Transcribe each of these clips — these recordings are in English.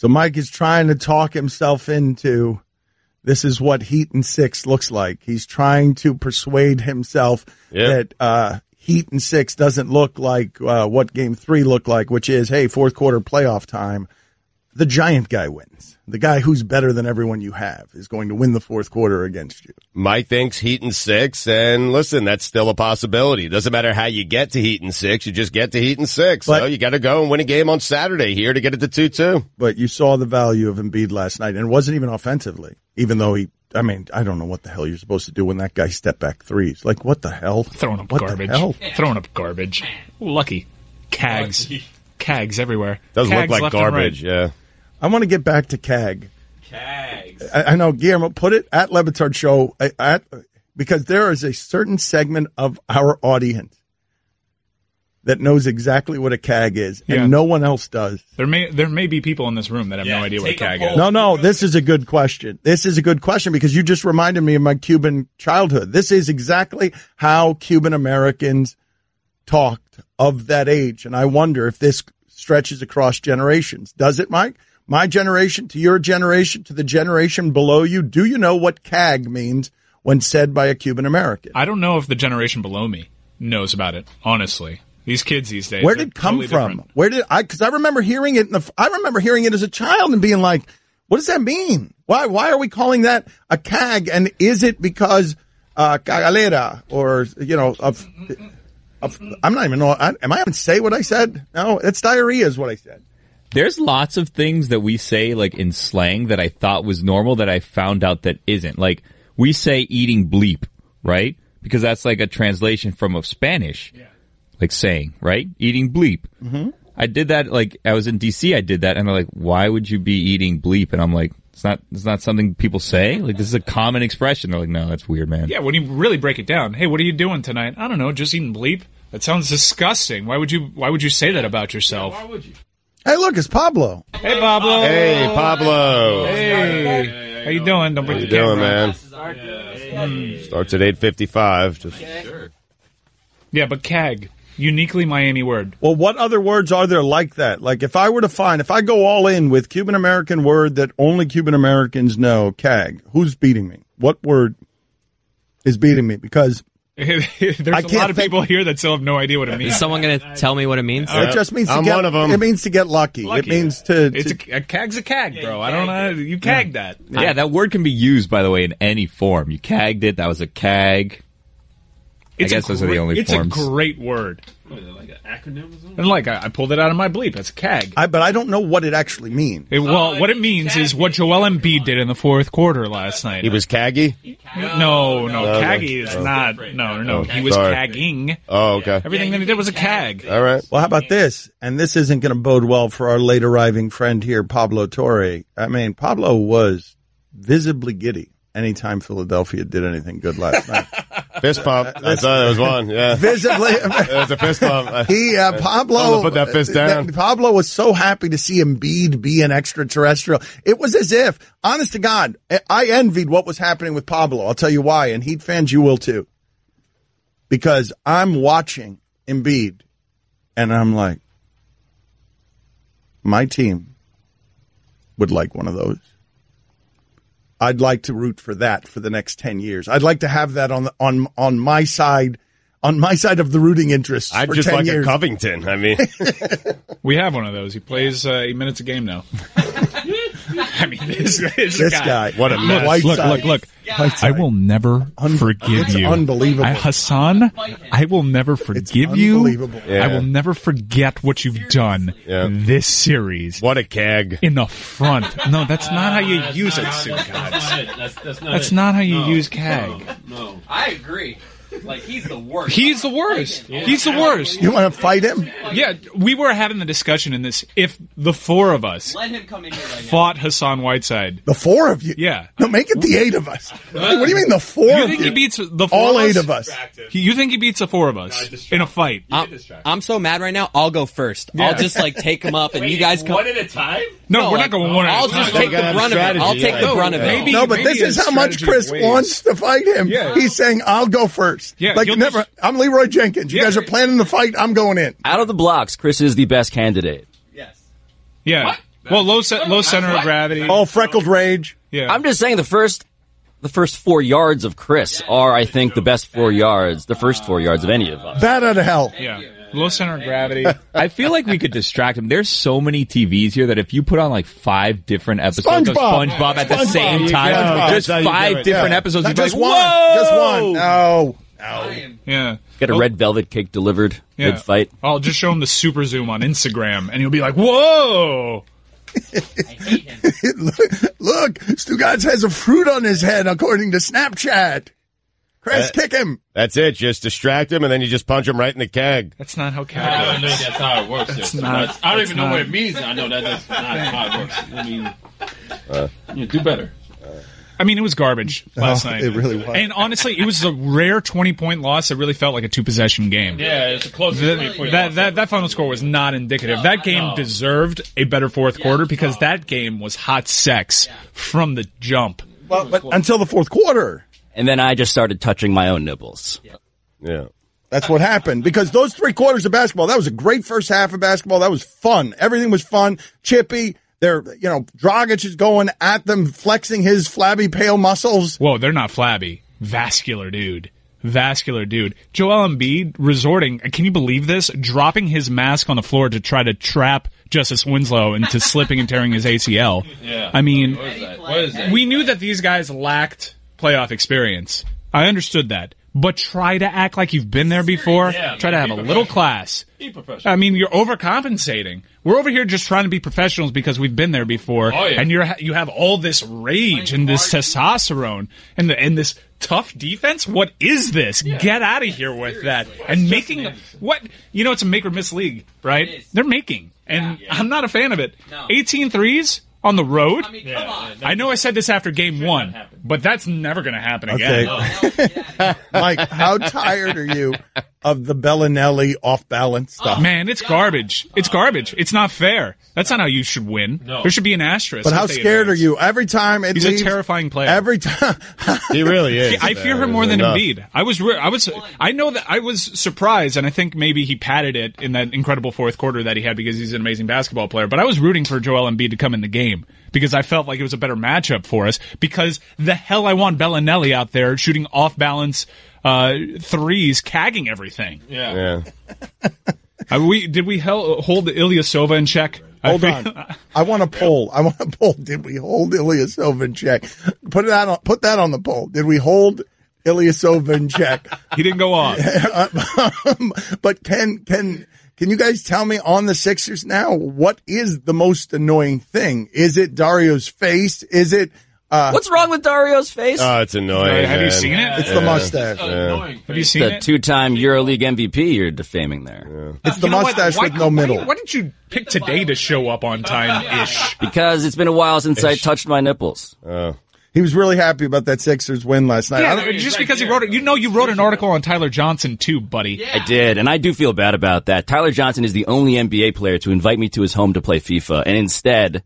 So Mike is trying to talk himself into this is what Heat and 6 looks like. He's trying to persuade himself that Heat and 6 doesn't look like what Game 3 looked like, which is, hey, fourth quarter playoff time. The giant guy wins. The guy who's better than everyone you have is going to win the fourth quarter against you. Mike thinks Heat and 6, and listen, that's still a possibility. Doesn't matter how you get to Heat and 6, you just get to Heat and 6. So you got to go and win a game on Saturday here to get it to 2-2. But you saw the value of Embiid last night, and it wasn't even offensively, even though I don't know what the hell you're supposed to do when that guy step back threes. Like, what the hell? Throwing up what garbage. The hell? Throwing up garbage. Lucky. Cags. Cags everywhere. Does Cags look like garbage, yeah. I want to get back to CAG. Cags. I know, Guillermo, put it at Le Batard Show, because there is a certain segment of our audience that knows exactly what a CAG is, and no one else does. There may be people in this room that have no idea what a CAG is. No, this is a good question. This is a good question because you just reminded me of my Cuban childhood. This is exactly how Cuban Americans talked of that age, and I wonder if this stretches across generations. Does it, Mike? My generation to your generation to the generation below you, do you know what CAG means when said by a Cuban American? I don't know if the generation below me knows about it, honestly. These kids these days. Where did it come from? Different. Where did because I remember hearing it I remember hearing it as a child and being like, what does that mean? Why are we calling that a CAG? And is it because cagalera or I'm not even know. Am I even say what I said? No, it's diarrhea is what I said. There's lots of things that we say like in slang that I thought was normal that I found out that isn't. Like we say eating bleep, right? Because that's like a translation from of Spanish, like saying, right? Eating bleep. Mm-hmm. I did that, like I was in DC, I did that, and they're like, why would you be eating bleep? And I'm like, it's not something people say. Like this is a common expression. They're like, no, that's weird, man. Yeah, when you really break it down, hey, what are you doing tonight? I don't know, just eating bleep. That sounds disgusting. Why would you say that about yourself? Why would you? Hey, look, it's Pablo. Hey, Pablo. Hey, Pablo. Hey. How you doing? Don't break the doing, camera. man? Starts at 8:55. Yeah, but CAG, uniquely Miami word. Well, what other words are there like that? Like if I go all in with Cuban American word that only Cuban Americans know, CAG, who's beating me? What word is beating me? Because There's a lot of people here that still have no idea what it means. Is someone going to tell me what it means? It just means I'm one of them. It means to get lucky. It means to. A CAG's a CAG, bro. I don't know. You CAG that. Yeah, that word can be used, by the way, in any form. You CAG'd it. That was a CAG. I guess those are the only forms. It's a great word. What is it, like an acronym or something? And like, I pulled it out of my bleep. That's a CAG. But I don't know what it actually means. What it means is what Joel Embiid did in the fourth quarter last night. He was caggy? No, caggy is not. No. He was cagging. Oh, okay. Everything that he did was a CAG. All right. Well, how about this? And this isn't going to bode well for our late arriving friend here, Pablo Torre. I mean, Pablo was visibly giddy anytime Philadelphia did anything good last night. Fist pump. I thought there was one. Yeah. Visibly. It was a fist pump. Pablo. Put that fist down. Pablo was so happy to see Embiid be an extraterrestrial. It was as if, honest to God, I envied what was happening with Pablo. I'll tell you why. And Heat fans, you will too. Because I'm watching Embiid and I'm like, my team would like one of those. I'd like to root for that for the next 10 years. I'd like to have that on my side of the rooting interest. I'd for just 10 like years. a Covington. I mean, we have one of those. He plays 8 minutes a game now. I mean, this guy. What a mess. Look. I will never forgive you. Unbelievable. Hassan, I will never forgive you. Unbelievable. Yeah. I will never forget what you've done this series. What a CAG. In the front. No, that's not how you use it, Stugotz. That's not how you use CAG. No. I agree. Like, he's the worst. He's the worst. He's the worst. You want to fight him? Yeah, we were having the discussion in this. If the four of us Let him come in here right now. fought Hassan Whiteside. The four of you? Yeah. No, make it the 8 of us. What do you mean the 4 You of think you? he beats the 4 All of us? 8 of us. You think he beats the 4 of us in a fight? I'm so mad right now. I'll go first. Yeah. I'll just like take him up, and you guys come. One at a time? No, we're not going one at a I'll time. just take the brunt of it. I'll take the brunt of it. maybe- No, but this is how much strategy Chris ways. wants to fight him. Yeah. He's saying, I'll go first. Yeah, like you'll never. just- I'm Leroy Jenkins. You Yeah. guys are planning the fight. I'm going in. Out of the blocks, Chris is the best candidate. Yes. Yeah. Well, low center of gravity. Oh, freckled rage. Yeah. I'm just saying the first 4 yards of Chris are, I think, the best 4 yards, the first 4 yards of any of us. Bat out of hell. Yeah. Low center of gravity. I feel like we could distract him. There's so many TVs here that if you put on like 5 different episodes of SpongeBob at the same time, just 5 different episodes, you'd be like, Just one. whoa! Just one. No. Yeah. Get a red velvet cake delivered mid-fight. I'll just show him the super zoom on Instagram, and he'll be like, whoa! Look, Stugotz has a fruit on his head, according to Snapchat. Chris, kick him. That's it. Just distract him, and then you just punch him right in the keg. That's not how I cat don't think works. that's how it works. That's not- I don't even know not- what it means. I know that's not how it works. I mean, do better. I mean, it was garbage last night. It really was. And honestly, it was a rare 20-point loss that really felt like a 2-possession game. Yeah, it's a close. That final score was not indicative. That game deserved a better fourth quarter because that game was hot sex from the jump. Well, but until the fourth quarter. And then I just started touching my own nipples. Yeah. That's what happened. Because those 3 quarters of basketball, that was a great first half of basketball. That was fun. Everything was fun. Chippy. Dragic is going at them, flexing his flabby, pale muscles. Whoa, they're not flabby. Vascular dude. Joel Embiid resorting, can you believe this? Dropping his mask on the floor to try to trap Justice Winslow into slipping and tearing his ACL. Yeah. I mean, What is that? we knew that these guys lacked playoff experience. I understood that. But try to act like you've been there before. Yeah, Try to have a little class. Be professional. I mean, you're overcompensating. We're over here just trying to be professionals because we've been there before, Oh, yeah. and you have all this rage and this testosterone and this tough defense. What is this? Get out of here with that. And making what it's a make or miss league, right? They're making, and I'm not a fan of it. 18 threes on the road. Come on. I know I said this after game 1, but that's never going to happen again. Okay. Mike, how tired are you of the Bellinelli off-balance stuff? Man, it's garbage. It's garbage. It's not fair. That's not how you should win. No. There should be an asterisk. But how if they scared are advance. you? Every time it He's leaves, a terrifying player. Every time. He really is. I fear him more than Embiid. I know that I was surprised, and I think maybe he padded it in that incredible fourth quarter that he had because he's an amazing basketball player. But I was rooting for Joel Embiid to come in the game because I felt like it was a better matchup for us. Because the hell I want Bellinelli out there shooting off balance threes, cagging everything. Yeah. Did we hold Ilyasova in check? Hold on. I want a poll. Did we hold Ilyasova in check? Put that on the poll. Did we hold Ilyasova in check? He didn't go off. But can you guys tell me on the Sixers now, what is the most annoying thing? Is it Dario's face? Is it What's wrong with Dario's face? Oh, it's annoying. Have you man. seen it? It's the mustache. Have you seen The it? 2-time EuroLeague MVP you're defaming there. It's the You know what? mustache with no middle. Why didn't you pick today to show up on time-ish? Because it's been a while since I touched my nipples. He was really happy about that Sixers win last night. I Yeah, don't- just because he wrote it. You wrote an article on Tyler Johnson too, buddy. I did, and I do feel bad about that. Tyler Johnson is the only NBA player to invite me to his home to play FIFA, and instead,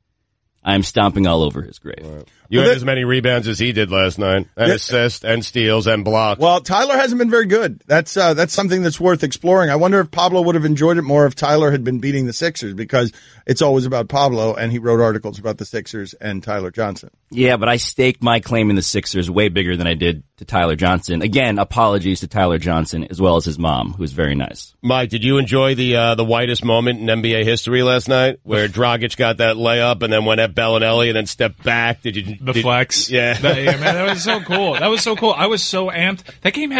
I'm stomping all over his grave. You had as many rebounds as he did last night, and assists, and steals, and blocks. Well, Tyler hasn't been very good. That's something that's worth exploring. I wonder if Pablo would have enjoyed it more if Tyler had been beating the Sixers, because it's always about Pablo, and he wrote articles about the Sixers and Tyler Johnson. Yeah, but I staked my claim in the Sixers way bigger than I did to Tyler Johnson. Again, apologies to Tyler Johnson as well as his mom, who's very nice. Mike, did you enjoy the whitest moment in NBA history last night, where Dragic got that layup and then went at Bellinelli and then stepped back? The flex. Yeah. Man, that was so cool. I was so amped. That game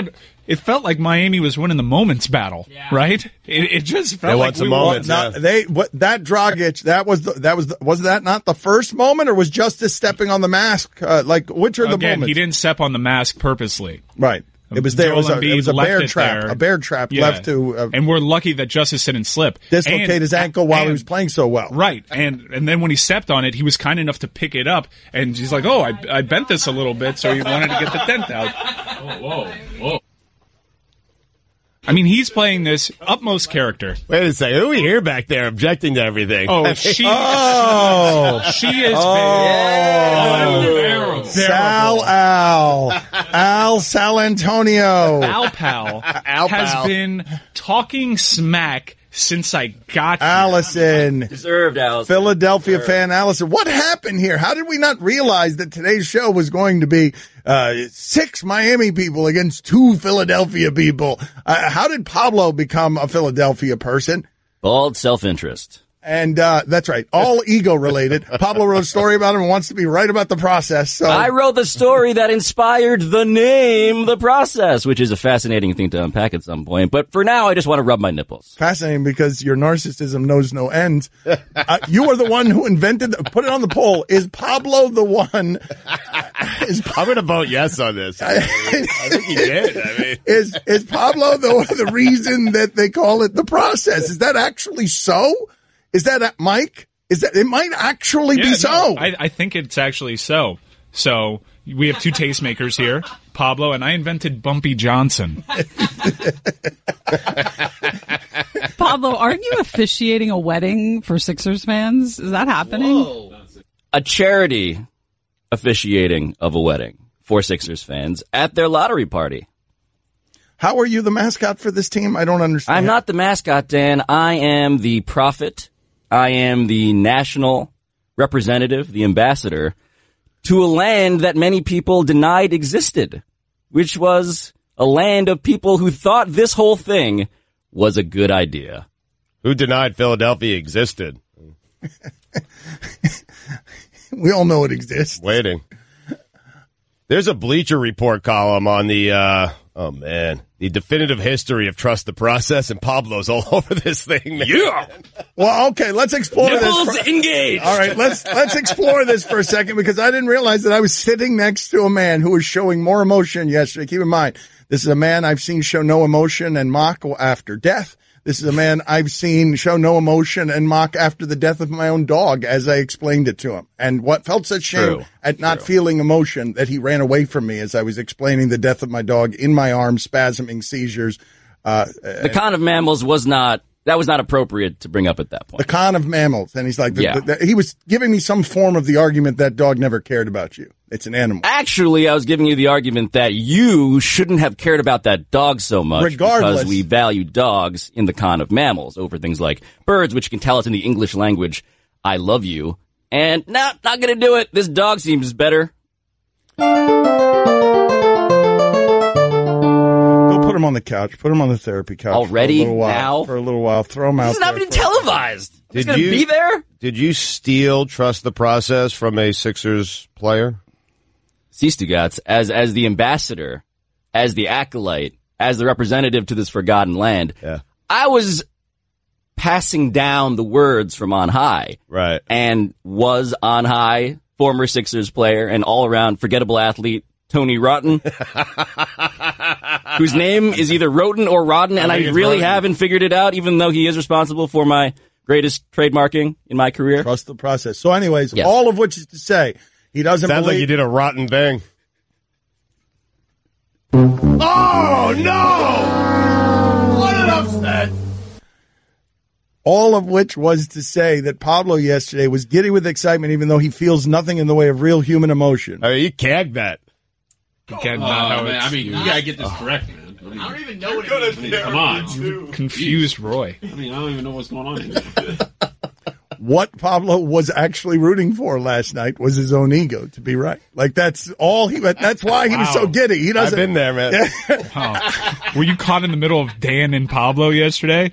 it felt like Miami was winning the moments battle, right? It just felt They like want some moments. Now, that Dragic, was that not the first moment, or was Justice stepping on the mask? Which are the Again, moments? he didn't step on the mask purposely. Right. It was there. It was Joel a Embiid bear left it trap. there. A bear trap Yeah. left to and we're lucky that Justice didn't slip. dislocate his ankle while he was playing so well. Right, and then when he stepped on it, he was kind enough to pick it up, and he's like, "Oh, I bent this a little bit," so he wanted to get the dent out. Whoa. I mean, he's playing this utmost character. Wait a second. Who are we here back there objecting to everything? Oh, she is unbearable. Al Salantonio. Al Pal has been talking smack since I got here. Allison. Deserved, Allison. Philadelphia fan Allison. What happened here? How did we not realize that today's show was going to be 6 Miami people against 2 Philadelphia people? How did Pablo become a Philadelphia person? Bald self-interest. And that's right, all ego related. Pablo wrote a story about him and wants to be right about the process. So I wrote the story that inspired the name The Process, which is a fascinating thing to unpack at some point. But for now, I just want to rub my nipples. Fascinating, because your narcissism knows no end. You are the one who invented. Put it on the poll. Is Pablo the one? I'm going to vote yes on this. I think he did. I mean, is Pablo the reason that they call it The Process? Is that actually so? Is that Mike? Is that it? Might actually be so. I think it's actually so. So we have 2 tastemakers here, Pablo, and I invented Bumpy Johnson. Pablo, aren't you officiating a wedding for Sixers fans? Is that happening? Whoa. A charity officiating of a wedding for Sixers fans at their lottery party. How are you the mascot for this team? I don't understand. I'm not the mascot, Dan. I am the prophet. I am the national representative, the ambassador, to a land that many people denied existed, which was a land of people who thought this whole thing was a good idea. who denied Philadelphia existed? We all know it exists. Waiting. There's a Bleacher Report column on the, the definitive history of Trust the Process, and Pablo's all over this thing, man. Yeah. Well, okay, let's explore Nipples this. engaged. All right, let's explore this for a second, because I didn't realize that I was sitting next to a man who was showing more emotion yesterday. Keep in mind, this is a man I've seen show no emotion and mock after death. This is a man I've seen show no emotion and mock after the death of my own dog, as I explained it to him. And what felt such shame at not feeling emotion that he ran away from me as I was explaining the death of my dog in my arms, spasming seizures. The con of mammals was not appropriate to bring up at that point. The con of mammals. And he's like, he was giving me some form of the argument that dog never cared about you. It's an animal. Actually, I was giving you the argument that you shouldn't have cared about that dog so much. Regardless. Because we value dogs in the con of mammals over things like birds, which can tell us in the English language, I love you. And not gonna do it. This dog seems better. Put him on the couch. Put him on the therapy couch. Already? For a little while. Now? For a little while. Throw him out. This is not being televised. He's going to be there? Did you steal Trust the Process from a Sixers player? Stugotz, as the ambassador, as the acolyte, as the representative to this forgotten land, I was passing down the words from on high. Right. And was on high, former Sixers player and all-around forgettable athlete, Tony Rotten, whose name is either Roten or Rodden, and I really haven't figured it out, even though he is responsible for my greatest trademarking in my career. Trust the process. So anyways, all of which is to say, he doesn't Sounds believe... like you did a rotten thing. Oh, no! What an upset! All of which was to say that Pablo yesterday was giddy with excitement, even though he feels nothing in the way of real human emotion. I mean, you cagged that. Man, I mean, you gotta get this correct, man. I don't even know what it means. Come on. You confused Roy. I mean, I don't even know what's going on here. What Pablo was actually rooting for last night was his own ego to be right. Like, that's all that's why he was so giddy. He doesn't. I've been there, man. Were you caught in the middle of Dan and Pablo yesterday?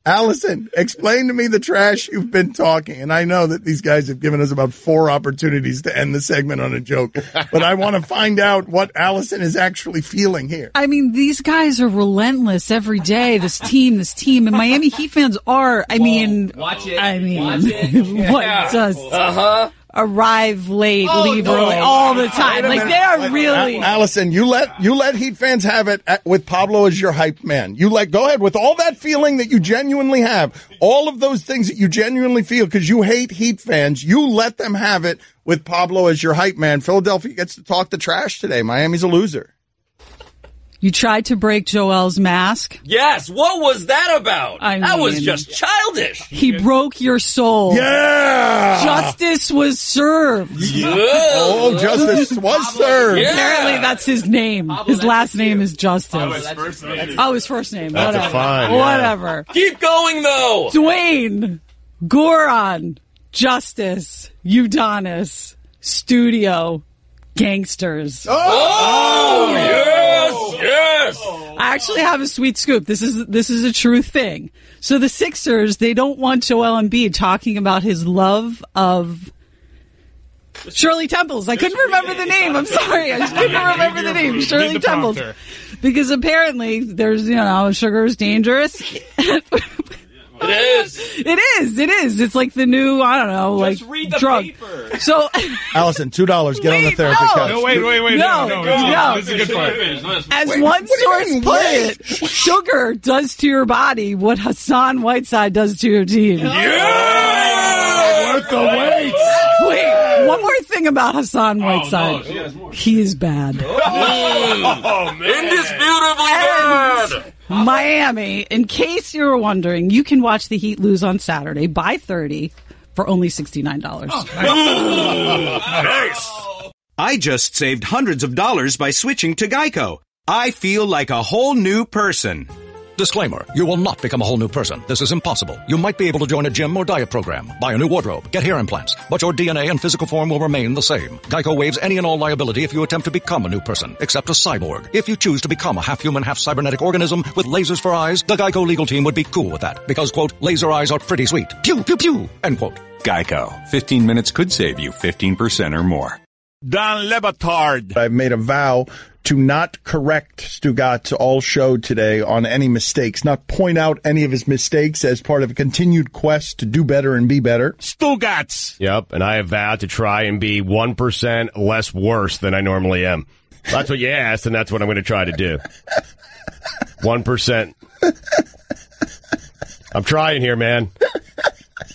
Allyson, explain to me the trash you've been talking. And I know that these guys have given us about 4 opportunities to end the segment on a joke, but I want to find out what Allyson is actually feeling here. I mean, these guys are relentless every day. This team, and Miami Heat fans are. I mean, watch it. I mean, Watch it. what does arrive late, leave early all the time? Like, they are really. Allyson, you let Heat fans have it with Pablo as your hype man. Go ahead with all that feeling that you genuinely have, all of those things that you genuinely feel because you hate Heat fans. You let them have it with Pablo as your hype man. Philadelphia gets to talk the trash today. Miami's a loser. You tried to break Joel's mask. Yes, what was that about? That was just childish. He broke your soul. Yeah! Justice was served. Oh, justice was served. Yeah. Apparently that's his name. His last name is Justice. His first name. That's Whatever. a fine. Whatever. Keep going, though. Dwayne, Goron, Justice, Udonis, Studio, Gangsters. Oh, yes. I actually have a sweet scoop. This is a true thing. So the Sixers, they don't want Joel Embiid talking about his love of Shirley Temples. I couldn't remember the name. I'm sorry. I just couldn't remember the name. Shirley Temples. Because apparently there's, sugar is dangerous. It is. It's like the new, I don't know, Just read the drug. paper. So, Allison, $2. Get on the therapy couch. No, wait. No. This is a good part. As one source put it, sugar does to your body what Hassan Whiteside does to your team. Yeah! Worth the wait. Wait, one more thing about Hassan Whiteside. He is bad. Indisputably bad. Miami, in case you were wondering, you can watch the Heat lose on Saturday by 30 for only $69. Nice. I just saved hundreds of dollars by switching to Geico. I feel like a whole new person. Disclaimer, you will not become a whole new person. This is impossible. You might be able to join a gym or diet program, buy a new wardrobe, get hair implants, but your DNA and physical form will remain the same. Geico waives any and all liability if you attempt to become a new person, except a cyborg. If you choose to become a half-human, half-cybernetic organism with lasers for eyes, the Geico legal team would be cool with that, because, quote, laser eyes are pretty sweet. Pew, pew, pew, end quote. Geico. 15 minutes could save you 15% or more. Don Le Batard. I've made a vow to not correct Stugotz all show today on any mistakes, not point out any of his mistakes as part of a continued quest to do better and be better. Stugotz. Yep, and I have vowed to try and be 1% less worse than I normally am. That's what you asked, and that's what I'm going to try to do. 1%. I'm trying here, man.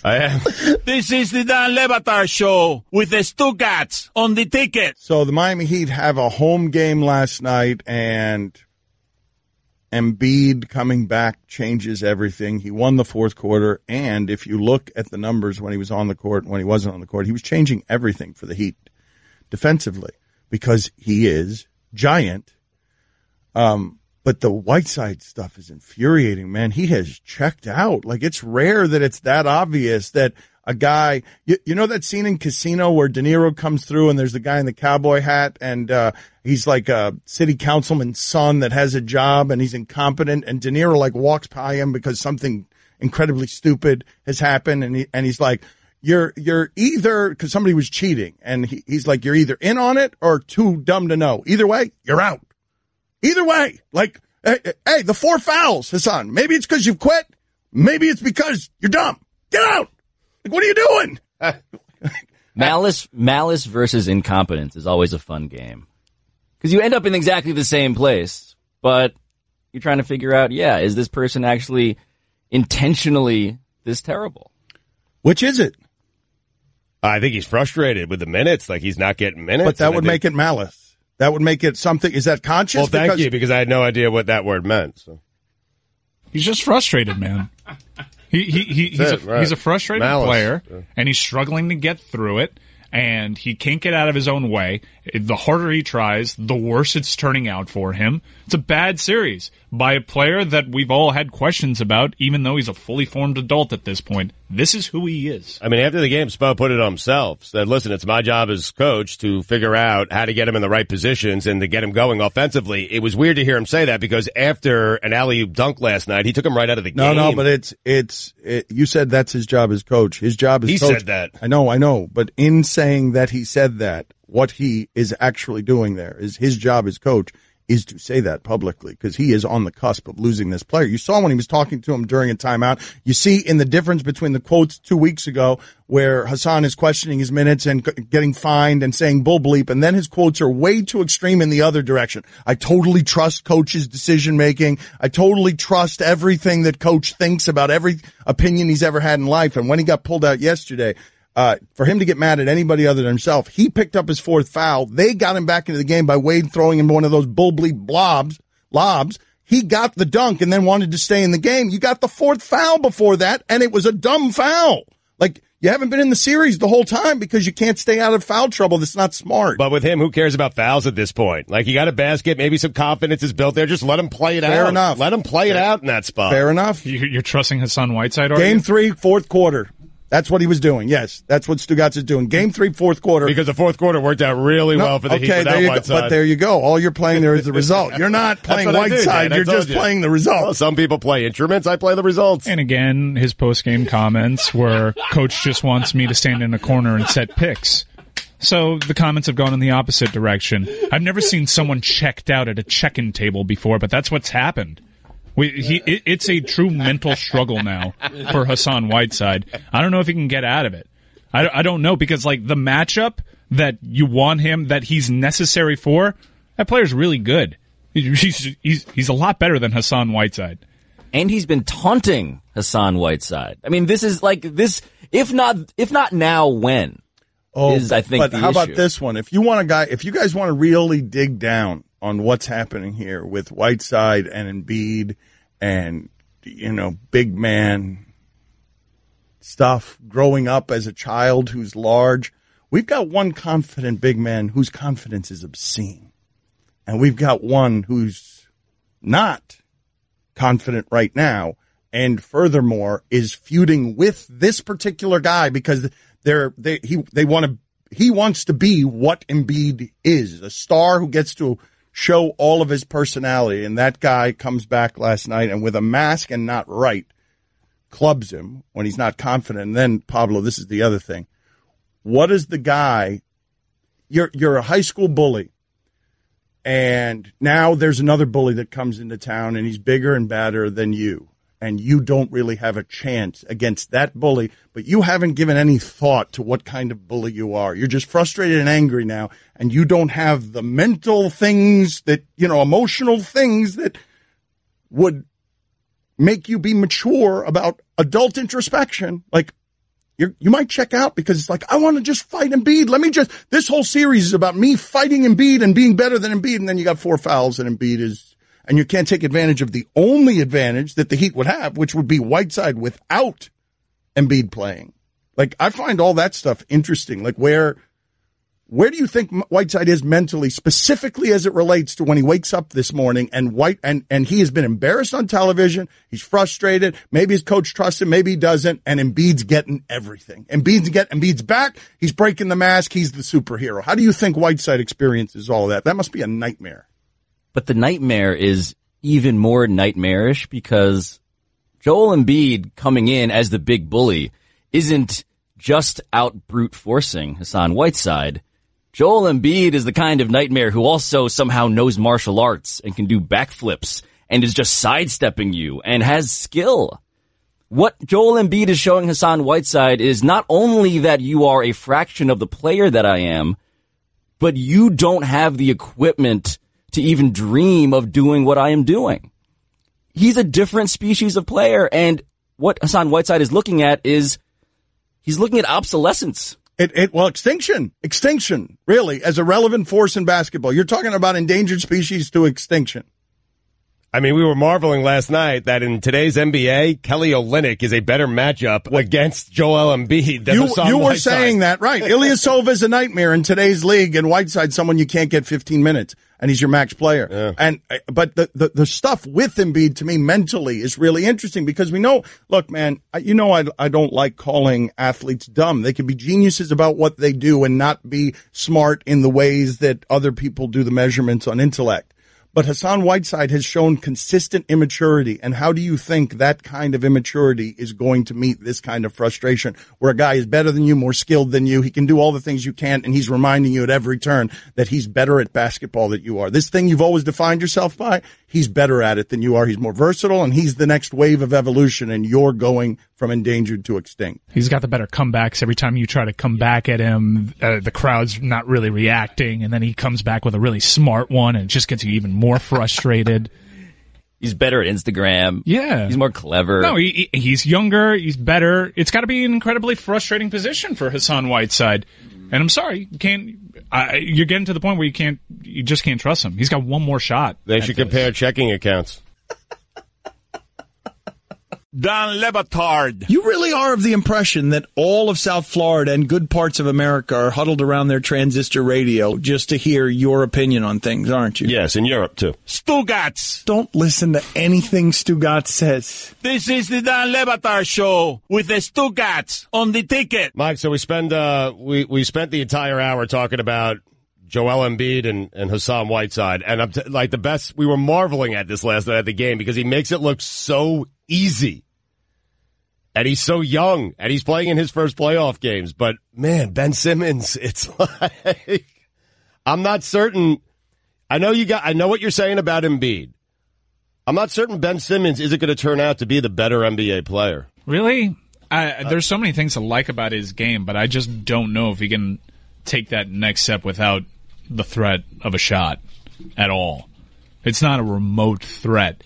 I am. This is the Dan Le Batard Show with the Stugotz on the ticket. So the Miami Heat have a home game last night, and Embiid coming back changes everything. He won the fourth quarter, and if you look at the numbers when he was on the court and when he wasn't on the court, he was changing everything for the Heat defensively because he is giant. But the Whiteside stuff is infuriating, man. He has checked out. Like, it's rare that it's that obvious that a guy, you know that scene in Casino where De Niro comes through and there's the guy in the cowboy hat and he's like a city councilman's son that has a job and he's incompetent, and De Niro like walks by him because something incredibly stupid has happened, and he's like, you're either, because somebody was cheating, and he's like, you're either in on it or too dumb to know. Either way, you're out. Either way, like, hey, the 4 fouls, Hassan. Maybe it's because you've quit. Maybe it's because you're dumb. Get out. Like, what are you doing? Malice versus incompetence is always a fun game. Because you end up in exactly the same place, but you're trying to figure out, is this person actually intentionally this terrible? Which is it? I think he's frustrated with the minutes, like he's not getting minutes. But that would make it malice. That would make it something. Is that conscious? Well, thank you, because I had no idea what that word meant. So. He's just frustrated, man. He's a frustrated player, and he's struggling to get through it, and he can't get out of his own way. The harder he tries, the worse it's turning out for him. It's a bad series by a player that we've all had questions about, even though he's a fully formed adult at this point. This is who he is. I mean, after the game, Spo put it on himself. Said, listen, it's my job as coach to figure out how to get him in the right positions and to get him going offensively. It was weird to hear him say that because after an alley-oop dunk last night, he took him right out of the game. No, but you said that's his job as coach. His job as coach. He said that. I know. But in saying that he said that, what he is actually doing there is his job as coach is to say that publicly, because he is on the cusp of losing this player. You saw when he was talking to him during a timeout. You see in the difference between the quotes 2 weeks ago where Hassan is questioning his minutes and getting fined and saying bull bleep, and then his quotes are way too extreme in the other direction. I totally trust coach's decision making. I totally trust everything that coach thinks about every opinion he's ever had in life. And when he got pulled out yesterday, for him to get mad at anybody other than himself, he picked up his 4th foul. They got him back into the game by Wade throwing him one of those bull bleep blobs, lobs. He got the dunk and then wanted to stay in the game. You got the fourth foul before that, and it was a dumb foul. Like, you haven't been in the series the whole time because you can't stay out of foul trouble. That's not smart. But with him, who cares about fouls at this point? Like, he got a basket, maybe some confidence is built there. Just let him play it out. Fair enough. Let him play it out in that spot. Fair enough. You're trusting Hassan Whiteside, are you? Game 3, fourth quarter. That's what he was doing. Yes, that's what Stugotz is doing. Game 3, fourth quarter. Because the fourth quarter worked out really well for the Heat without Whiteside. But there you go. All you're playing there is the result. You're not playing Whiteside. You're just playing the result. Well, some people play instruments. I play the results. And again, his post-game comments were, Coach just wants me to stand in a corner and set picks. So the comments have gone in the opposite direction. I've never seen someone checked out at a check-in table before, but that's what's happened. It's a true mental struggle now for Hassan Whiteside. I don't know if he can get out of it. I don't know, because like the matchup that you want him, that he's necessary for, that player's really good. He's a lot better than Hassan Whiteside. And he's been taunting Hassan Whiteside. I mean, this is like this. If not now, when? I think. But how about this one? If you guys want to really dig down on what's happening here with Whiteside and Embiid and, big man stuff, growing up as a child who's large, we've got one confident big man whose confidence is obscene. And we've got one who's not confident right now, and furthermore is feuding with this particular guy because he wants to be what Embiid is, a star who gets to show all of his personality. And that guy comes back last night and with a mask and not right, clubs him when he's not confident. And then, Pablo, this is the other thing. What is the guy? You're a high school bully. And now there's another bully that comes into town and he's bigger and badder than you. And you don't really have a chance against that bully, but you haven't given any thought to what kind of bully you are. You're just frustrated and angry now, and you don't have the mental things that, emotional things that would make you be mature about adult introspection. Like, you might check out because it's like, I want to just fight Embiid. This whole series is about me fighting Embiid and being better than Embiid, and then you got 4 fouls and Embiid is... And you can't take advantage of the only advantage that the Heat would have, which would be Whiteside without Embiid playing. Like, I find all that stuff interesting. Like, where do you think Whiteside is mentally, specifically as it relates to when he wakes up this morning and he has been embarrassed on television. He's frustrated. Maybe his coach trusts him. Maybe he doesn't. And Embiid's getting everything. Embiid's back. He's breaking the mask. He's the superhero. How do you think Whiteside experiences all that? That must be a nightmare. But the nightmare is even more nightmarish because Joel Embiid coming in as the big bully isn't just out brute forcing Hassan Whiteside. Joel Embiid is the kind of nightmare who also somehow knows martial arts and can do backflips and is just sidestepping you and has skill. What Joel Embiid is showing Hassan Whiteside is not only that you are a fraction of the player that I am, but you don't have the equipment to even dream of doing what I am doing. He's a different species of player, and what Hassan Whiteside is looking at is he's looking at obsolescence. Extinction, really, as a relevant force in basketball. You're talking about endangered species to extinction. I mean, we were marveling last night that in today's NBA, Kelly Olynyk is a better matchup against Joel Embiid than Hassan Whiteside. You were saying that, right. Ilyasova is a nightmare in today's league, and Whiteside's someone you can't get 15 minutes, and he's your max player. Yeah. But the stuff with Embiid, to me, mentally is really interesting because we know, look, man, I don't like calling athletes dumb. They can be geniuses about what they do and not be smart in the ways that other people do the measurements on intellect. But Hassan Whiteside has shown consistent immaturity. And how do you think that kind of immaturity is going to meet this kind of frustration where a guy is better than you, more skilled than you, he can do all the things you can't, and he's reminding you at every turn that he's better at basketball than you are. This thing you've always defined yourself by, he's better at it than you are. He's more versatile, and he's the next wave of evolution, and you're going from endangered to extinct. He's got the better comebacks. Every time you try to come back at him, the crowd's not really reacting, and then he comes back with a really smart one, and it just gets you even more frustrated. He's better at Instagram. Yeah. He's more clever. No, he's younger. He's better. It's got to be an incredibly frustrating position for Hassan Whiteside. And I'm sorry, you're getting to the point where you just can't trust him. He's got one more shot. They should compare checking accounts. Don Le Batard. You really are of the impression that all of South Florida and good parts of America are huddled around their transistor radio just to hear your opinion on things, aren't you? Yes, in Europe, too. Stugotz. Don't listen to anything Stugotz says. This is the Don Le Batard Show with the Stugotz on the ticket. Mike, so we spent the entire hour talking about Joel Embiid and Hassan Whiteside, and the best. We were marveling at this last night at the game because he makes it look so easy, and he's so young, and he's playing in his first playoff games. But man, Ben Simmons, it's like I'm not certain. I know what you're saying about Embiid. I'm not certain Ben Simmons isn't going to turn out to be the better NBA player. Really? There's so many things to like about his game, but I just don't know if he can take that next step without the threat of a shot at all. It's not a remote threat.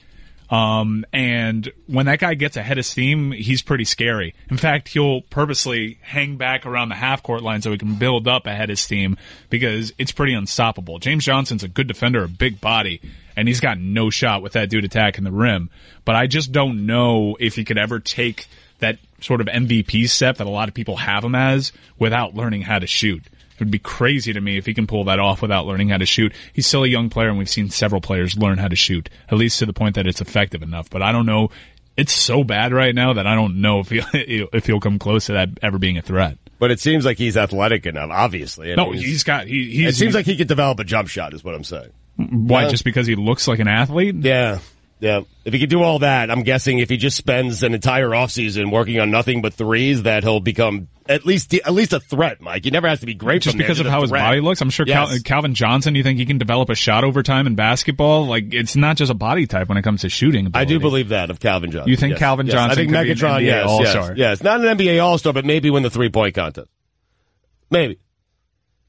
And when that guy gets ahead of steam, he's pretty scary. In fact, he'll purposely hang back around the half-court line so he can build up ahead of steam because it's pretty unstoppable. James Johnson's a good defender, a big body, and he's got no shot with that dude attacking the rim. But I just don't know if he could ever take that sort of MVP step that a lot of people have him as without learning how to shoot. It would be crazy to me if he can pull that off without learning how to shoot. He's still a young player, and we've seen several players learn how to shoot, at least to the point that it's effective enough. But I don't know. It's so bad right now that I don't know if he'll come close to that ever being a threat. But it seems like he's athletic enough, obviously. It seems like he could develop a jump shot, is what I'm saying. Why, just because he looks like an athlete? Yeah. Yeah. If he could do all that, I'm guessing if he just spends an entire offseason working on nothing but threes, that he'll become at least a threat, Mike. He never has to be great just because of how his body looks. I'm sure Calvin Johnson, you think he can develop a shot over time in basketball? Like, it's not just a body type when it comes to shooting ability. I do believe that of Calvin Johnson. You think Calvin Johnson I think could Megatron, be an NBA All-Star? Yes, not an NBA All-Star, but maybe win the three-point contest. Maybe.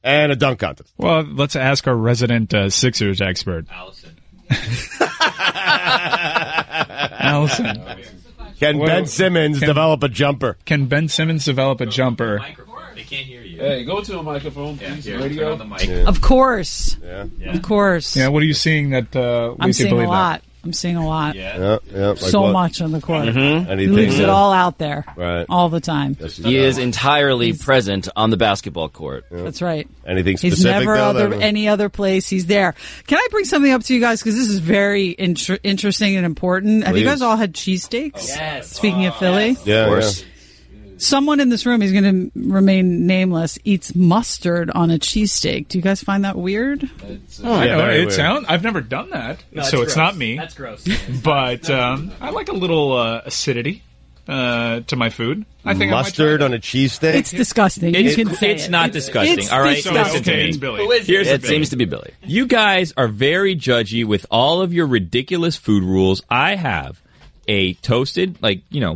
And a dunk contest. Well, let's ask our resident Sixers expert. Allyson. Can Ben Simmons develop a jumper? Can Ben Simmons develop a jumper? They can't hear you. Hey, go to a microphone, please. Radio. On the mic. Yeah. Of course. Yeah. Of course. Yeah, what are you seeing that I'm seeing a lot. I'm seeing a lot. Yeah. Like so what? much on the court. Mm-hmm. He leaves it all out there. Right. All the time. He is entirely present on the basketball court. Yeah. That's right. Anything specific? He's never any other place. He's there. Can I bring something up to you guys? Because this is very interesting and important. Have you guys all had cheesesteaks? Yes. Speaking of Philly. Yeah, of course. Yeah. Someone in this room, he's going to remain nameless, eats mustard on a cheesesteak. Do you guys find that weird? I know. I've never done that, so it's gross. not me. That's gross. But I like a little acidity to my food. I think mustard on a cheesesteak? It's disgusting. It's not disgusting. All right, listen to me. It's Billy. It seems to be Billy. You guys are very judgy with all of your ridiculous food rules. I have a toasted,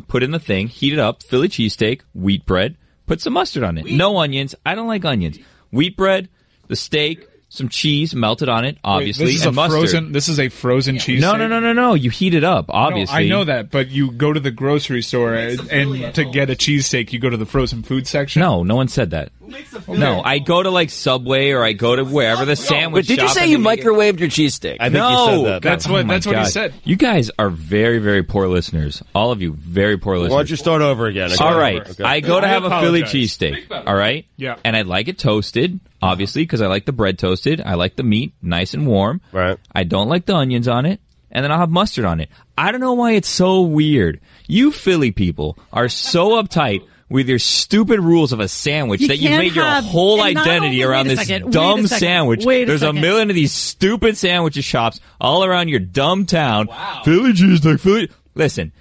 put in the thing, heat it up, Philly cheesesteak, wheat bread, put some mustard on it. No onions. I don't like onions. Wheat bread, the steak, some cheese melted on it, obviously, and mustard. This is a frozen cheesesteak? No. You heat it up, obviously. No, I know that, but you go to the grocery store and to get a cheesesteak, you go to the frozen food section? No one said that. No, I go to Subway or I go to wherever the sandwich But did you shop say you microwaved your cheesesteak? I think you said that. That's what he said. You guys are very, very poor listeners. All of you, very poor listeners. Why don't you start over again? All right. Okay. I go to have a Philly cheesesteak. All right? Yeah. And I like it toasted, obviously, because I like the bread toasted. I like the meat nice and warm. Right. I don't like the onions on it. And then I'll have mustard on it. I don't know why it's so weird. You Philly people are so uptight with your stupid rules of a sandwich that you've made your whole identity around this dumb sandwich. There's a million of these stupid sandwich shops all around your dumb town. Wow. Philly cheesesteak, Philly. Listen,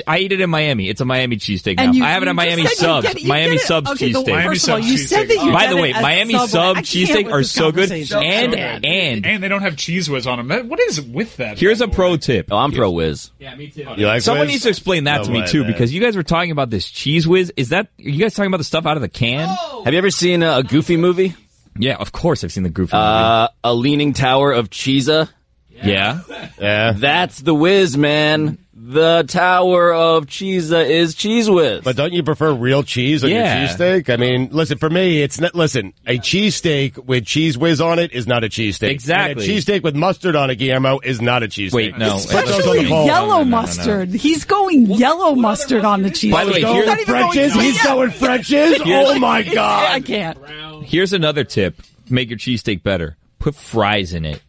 I eat it in Miami. It's a Miami cheesesteak now. I have it at Miami Subs. Miami Subs cheesesteak. First of all, you said that you By the way, Miami Subs cheesesteak are so good. And they don't have Cheese Whiz on them. What is with that? Here's a pro tip. Oh, I'm pro Whiz. Yeah, me too. You like Someone Whiz? needs to explain that to me too, because you guys were talking about this Cheese Whiz. Are you guys talking about the stuff out of the can? Have you ever seen a Goofy movie? Yeah, of course I've seen the Goofy movie. A Leaning Tower of Cheesa. Yeah. That's the Whiz, man. The Tower of Cheesa is Cheese Whiz. But don't you prefer real cheese on your cheesesteak? I mean, listen, for me, it's not, listen, a cheesesteak with Cheese Whiz on it is not a cheesesteak. Exactly. And a cheesesteak with mustard on it, Guillermo, is not a cheesesteak. Wait, no. Especially yellow mustard. He's going yellow mustard on the cheese. By the way, He's going French's? Oh, my God. I can't. Here's another tip. Make your cheesesteak better. Put fries in it.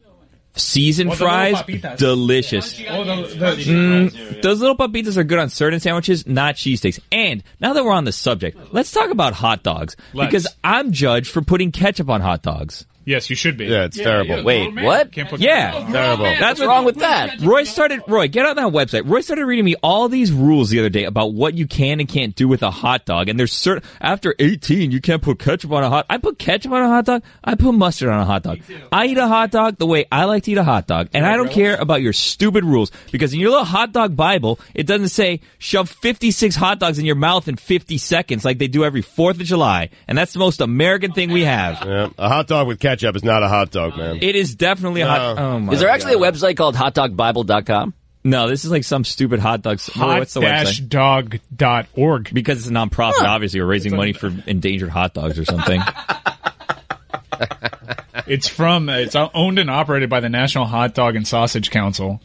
Seasoned fries, delicious. Those little papitas are good on certain sandwiches, not cheesesteaks. And now that we're on the subject, let's talk about hot dogs. Because I'm judged for putting ketchup on hot dogs. Yes, you should be. Yeah, it's terrible. Wait, what? Can't put terrible. What's wrong with that? Roy, get on that website. Roy started reading me all these rules the other day about what you can and can't do with a hot dog. And there's after 18, you can't put ketchup on a hot. I put ketchup on a hot dog. I put mustard on a hot dog. I eat a hot dog the way I like to eat a hot dog. And I don't care about your stupid rules. Because in your little hot dog Bible, it doesn't say shove 56 hot dogs in your mouth in 50 seconds like they do every 4th of July. And that's the most American thing we have. Yeah, a hot dog with ketchup is not a hot dog, man. It is definitely a hot. Oh my Is there actually God. a website called hotdogbible.com? No, this is like some stupid hot dogs. What's the website? Hot-dog.org. Because it's a nonprofit, obviously, we're raising money for endangered hot dogs or something. It's owned and operated by the National Hot Dog and Sausage Council.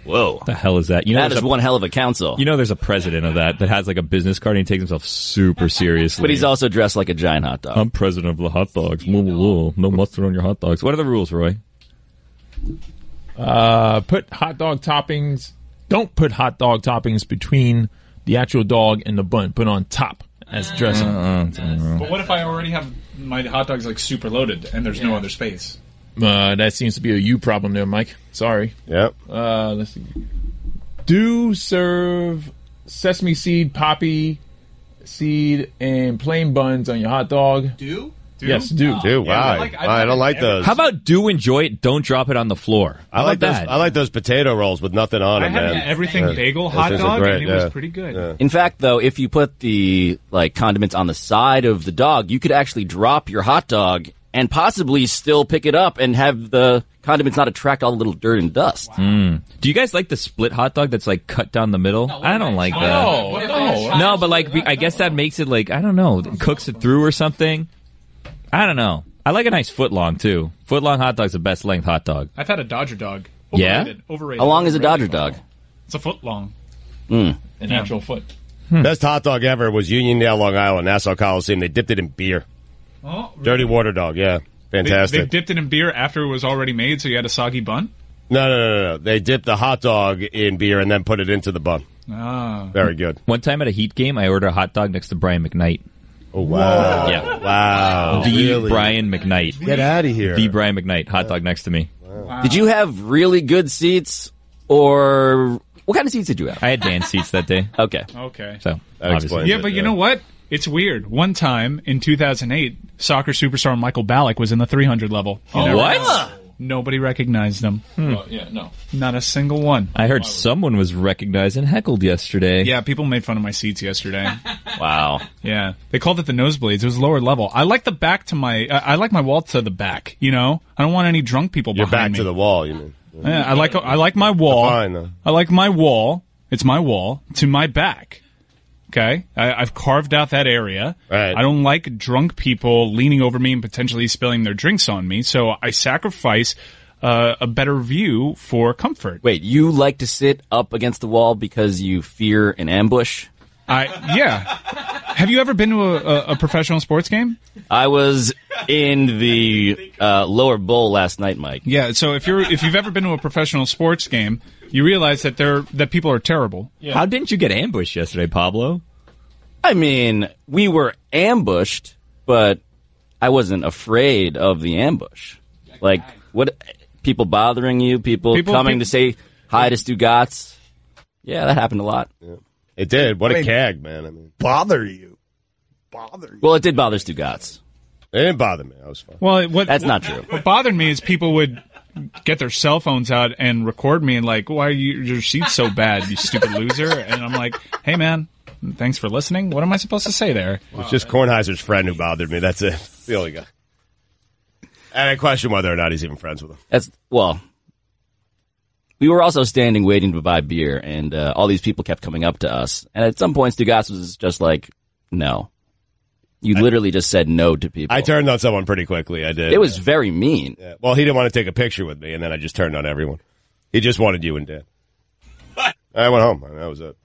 Whoa. What the hell is that? That is one hell of a council. You know there's a president of that has like a business card and he takes himself super seriously. But he's also dressed like a giant hot dog. I'm president of the hot dogs. No mustard on your hot dogs. What are the rules, Roy? Put hot dog toppings. Don't put hot dog toppings between the actual dog and the bun. Put on top as dressing. But what if I already have my hot dogs like super loaded and there's no other space? That seems to be a you problem there, Mike. Sorry. Yep. Let's see. Do serve sesame seed, poppy seed, and plain buns on your hot dog. Do? Yes, do. Do, why? I don't like those. How about do enjoy it, don't drop it on the floor? I like those. I like those potato rolls with nothing on I them, had man. an everything bagel hot dog, and it was pretty good. Yeah. In fact, though, if you put the condiments on the side of the dog, you could actually drop your hot dog and possibly still pick it up and have the condiments not attract all the little dirt and dust. Do you guys like the split hot dog that's like cut down the middle? I don't like that. No, but like I guess that makes it like, I don't know, cooks it through or something. I don't know. I like a nice foot long too. Foot long hot dog's the best length hot dog. I've had a Dodger dog. Overrated. How long is a Dodger dog? It's a foot long. An actual foot. Best hot dog ever was Uniondale, Long Island, Nassau Coliseum. They dipped it in beer. Oh, really? Dirty water dog, yeah. Fantastic. They dipped it in beer after it was already made, so you had a soggy bun? No. They dipped the hot dog in beer and then put it into the bun. Ah. Very good. One time at a Heat game, I ordered a hot dog next to Brian McKnight. Oh, wow. Yeah. Wow. The really? Brian McKnight. Get out of here. The Brian McKnight. Hot dog next to me. Wow. Did you have really good seats, or what kind of seats did you have? I had dance seats that day. Okay. So, obviously. Yeah, but you know what? It's weird. One time in 2008, soccer superstar Michael Ballack was in the 300 level. What? Nobody recognized him. No. Not a single one. I heard someone was recognized and heckled yesterday. Yeah, people made fun of my seats yesterday. Wow. Yeah, they called it the nosebleeds. It was lower level. I like the back to my. I like my wall to the back. You know, I don't want any drunk people You're behind back me. to the wall, you mean? Yeah, I like my wall. Fine, though. I like my wall. It's my wall to my back. Okay, I've carved out that area. Right. I don't like drunk people leaning over me and potentially spilling their drinks on me, so I sacrifice a better view for comfort. Wait, you like to sit up against the wall because you fear an ambush? Yeah. Have you ever been to a professional sports game? I was in the lower bowl last night, Mike. Yeah. So if you've ever been to a professional sports game, you realize that people are terrible. Yeah. How didn't you get ambushed yesterday, Pablo? I mean, we were ambushed, but I wasn't afraid of the ambush. Like, what? People bothering you? People coming to say hi to Stugotz? Yeah, that happened a lot. Yeah. It did. What a cag, man. I mean, bother you. Well, it did bother Stugotz. It didn't bother me. I was fine. Well, that's not true. What bothered me is people would get their cell phones out and record me and like, why are your seat's so bad, you stupid loser? And I'm like, hey, man, thanks for listening. What am I supposed to say there? It's just Kornheiser's friend who bothered me. That's it. That's the only guy. And I question whether or not he's even friends with him. We we were also standing waiting to buy beer, and all these people kept coming up to us. And at some point, Stugotz was just like, no. You literally just said no to people. I turned on someone pretty quickly. I did. It was very mean. Yeah. Well, he didn't want to take a picture with me, and then I just turned on everyone. He just wanted you and Dan. I went home. That was it.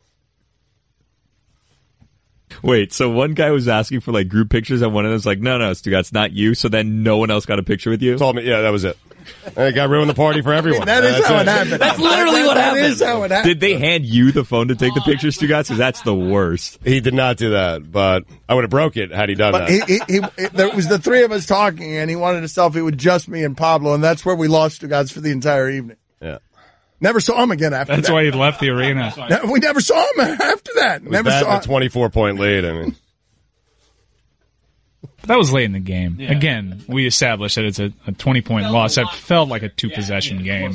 Wait, so one guy was asking for like group pictures, and one of them was like, no, Stugotz, not you. So then no one else got a picture with you? Told me, yeah, that was it. And it got ruined the party for everyone. That is how it happened. That's literally what happened. That is how it happened. Did they hand you the phone to take the picture, Stugotz? Because that's the worst. He did not do that, but I would have broke it had he done that. There was the three of us talking, and he wanted a selfie with just me and Pablo, and that's where we lost Stugotz for the entire evening. Yeah. Never saw him again after that. That's why he left the arena. We never saw him after that. Never saw him. A 24-point lead, I mean. That was late in the game. Yeah. Again, we established that it's a 20-point loss. That felt like a two-possession game.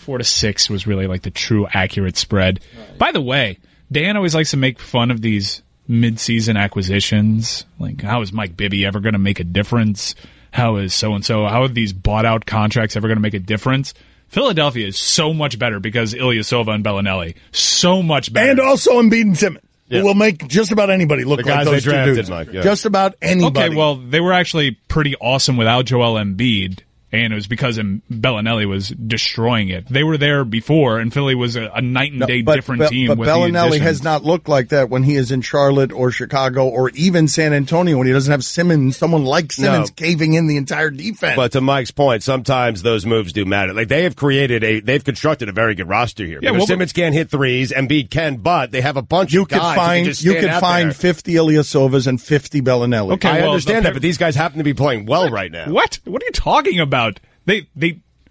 4-6 was really like the true accurate spread. Right. By the way, Dan always likes to make fun of these mid-season acquisitions. Like, how is Mike Bibby ever going to make a difference? How is so-and-so? How are these bought-out contracts ever going to make a difference? Philadelphia is so much better because Ilyasova and Bellinelli. So much better. And also Embiid and Simmons. Yeah. Who will make just about anybody look like those two dudes. Mike, yeah. Just about anybody. Okay, well, they were actually pretty awesome without Joel Embiid, and it was because Bellinelli was destroying it. They were there before, and Philly was a night and day different team. But with Bellinelli has not looked like that when he is in Charlotte or Chicago or even San Antonio when he doesn't have Simmons, someone like Simmons caving in the entire defense. But to Mike's point, sometimes those moves do matter. Like they've constructed a very good roster here. Yeah, Simmons can't hit threes, Embiid can, but they have a bunch of guys. You could find 50 Ilyasovas and 50 Bellinelli. Okay, I understand that, but these guys happen to be playing well right now. What? What are you talking about? They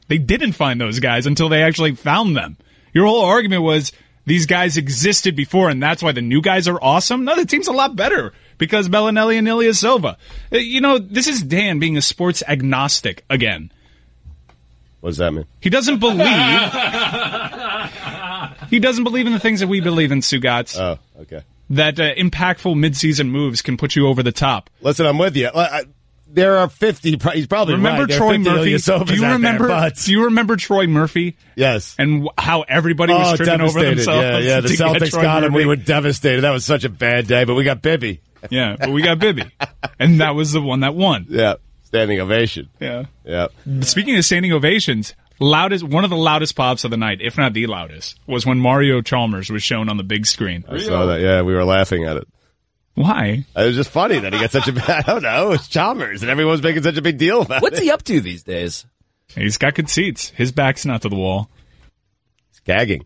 didn't find those guys until they actually found them. Your whole argument was these guys existed before, and that's why the new guys are awesome. No, the team's a lot better because Bellinelli and Ilyasova. You know, this is Dan being a sports agnostic again. What does that mean? He doesn't believe. He doesn't believe in the things that we believe in, Stugotz. Oh, okay. That impactful midseason moves can put you over the top. Listen, I'm with you. There are 50. He's probably remember right. Troy Murphy? Do you remember Troy Murphy? Yes. And how everybody was tripping over themselves? Yeah. The Celtics got him. We were devastated. That was such a bad day, but we got Bibby. Yeah, but we got Bibby, and that was the one that won. Yeah, standing ovation. Yeah. Yeah. Speaking of standing ovations, one of the loudest pops of the night, if not the loudest, was when Mario Chalmers was shown on the big screen. I saw that. Yeah, we were laughing at it. Why? It was just funny that he got such I don't know, it's Chalmers, and everyone's making such a big deal about it. What's he up to these days? He's got good seats. His back's not to the wall. He's gagging.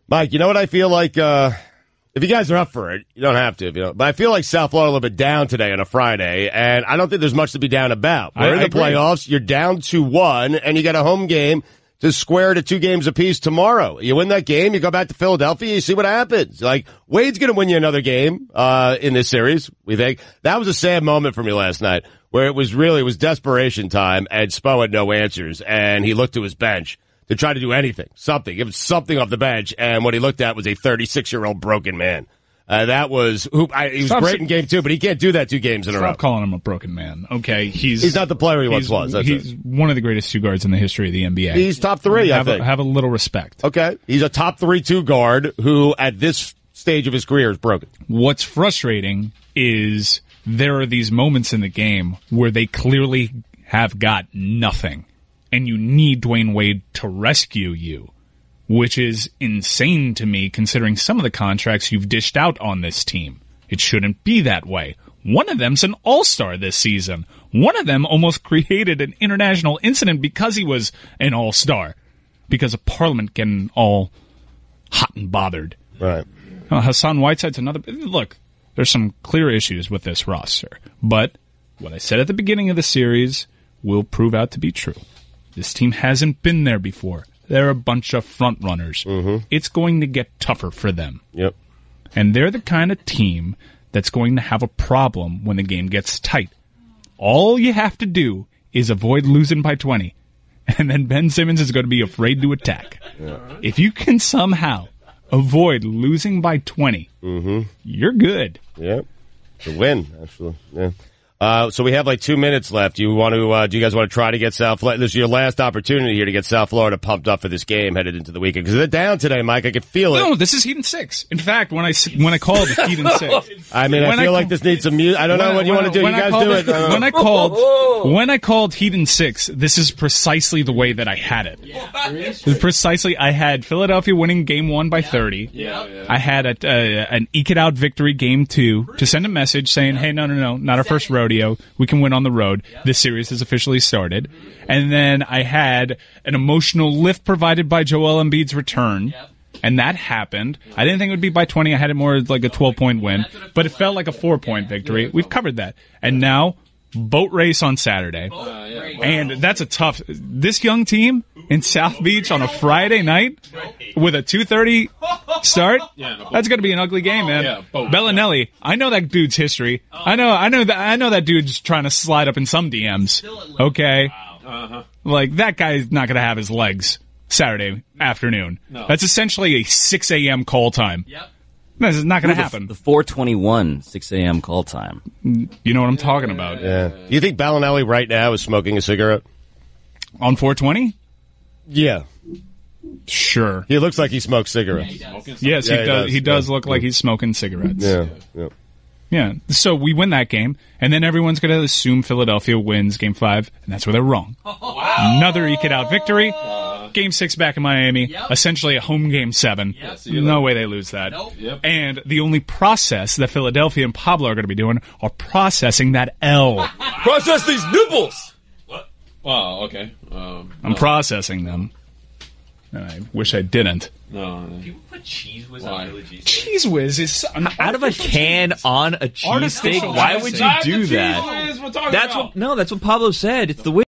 Mike, you know what I feel like? If you guys are up for it, you don't have to. If you don't. But I feel like South Florida a little bit down today on a Friday, and I don't think there's much to be down about. We're in the playoffs. You're down 2-1, and you got a home game to square to 2 games apiece tomorrow. You win that game, you go back to Philadelphia, you see what happens. Like, Wade's going to win you another game in this series, we think. That was a sad moment for me last night, where it was desperation time, and Spo had no answers, and he looked to his bench to try to do anything, give him something off the bench, and what he looked at was a 36-year-old broken man. He was great in game 2, but he can't do that 2 games in a row. Stop calling him a broken man. Okay, he's not the player he once was. He's one of the greatest 2 guards in the history of the NBA. He's top 3, I think. Have a little respect. Okay, he's a top 3 2 guard who, at this stage of his career, is broken. What's frustrating is there are these moments in the game where they clearly have got nothing, and you need Dwayne Wade to rescue you. Which is insane to me considering some of the contracts you've dished out on this team. It shouldn't be that way. One of them's an all-star this season. One of them almost created an international incident because he was an all-star. Because of Parliament getting all hot and bothered. Right. Hassan Whiteside's another... Look, there's some clear issues with this roster. But what I said at the beginning of the series will prove out to be true. This team hasn't been there before. They're a bunch of front runners. Mm-hmm. It's going to get tougher for them. Yep. And they're the kind of team that's going to have a problem when the game gets tight. All you have to do is avoid losing by 20. And then Ben Simmons is going to be afraid to attack. Yeah. If you can somehow avoid losing by 20, you're good. Yep. It's a win, actually. Yeah. So we have like 2 minutes left. Do you guys want to try to get South Florida? This is your last opportunity here to get South Florida pumped up for this game headed into the weekend. Because they're down today, Mike. I could feel it. No, this is Heat and 6. In fact, when I called Heat and 6. I mean, I feel like this needs some music. I don't know what you want to do. You guys do it. When I called Heat and 6, this is precisely the way that I had it. Precisely, I had Philadelphia winning game 1 by 30. I had an eke it out victory game 2 to send a message saying, hey, no, not our first rodeo. We can win on the road. This series has officially started. And then I had an emotional lift provided by Joel Embiid's return. And that happened. I didn't think it would be by 20. I had it more like a 12-point win. But it felt like a 4-point victory. We've covered that. And now, boat race on Saturday. And that's a tough... This young team in South Beach on a Friday night with a 2:30 start, that's going to be an ugly game, man. Bellinelli, I know that dude's history. I know that dude's trying to slide up in some DMs. Okay? Like, that guy's not going to have his legs Saturday afternoon. That's essentially a 6 a.m. call time. This is not going to happen. The 4:21 6 a.m. call time. You know what I'm talking about. Yeah. You think Bellinelli right now is smoking a cigarette? On 420? Yeah. Sure. He looks like he smokes cigarettes. Yes, he does. He does look like he's smoking cigarettes. Yeah. So we win that game, and then everyone's going to assume Philadelphia wins Game 5, and that's where they're wrong. Another eke-it-out victory. Game 6 back in Miami, essentially a home Game 7. No way they lose that. And the only process that Philadelphia and Pablo are going to be doing are processing that L. Process these nipples! What? Oh, okay. I'm processing them. I wish I didn't. No. People put Cheese Whiz on Philly cheese. Cheese Whiz is out of a can on a cheesesteak. Why would you do that? That's what Pablo said. It's the way.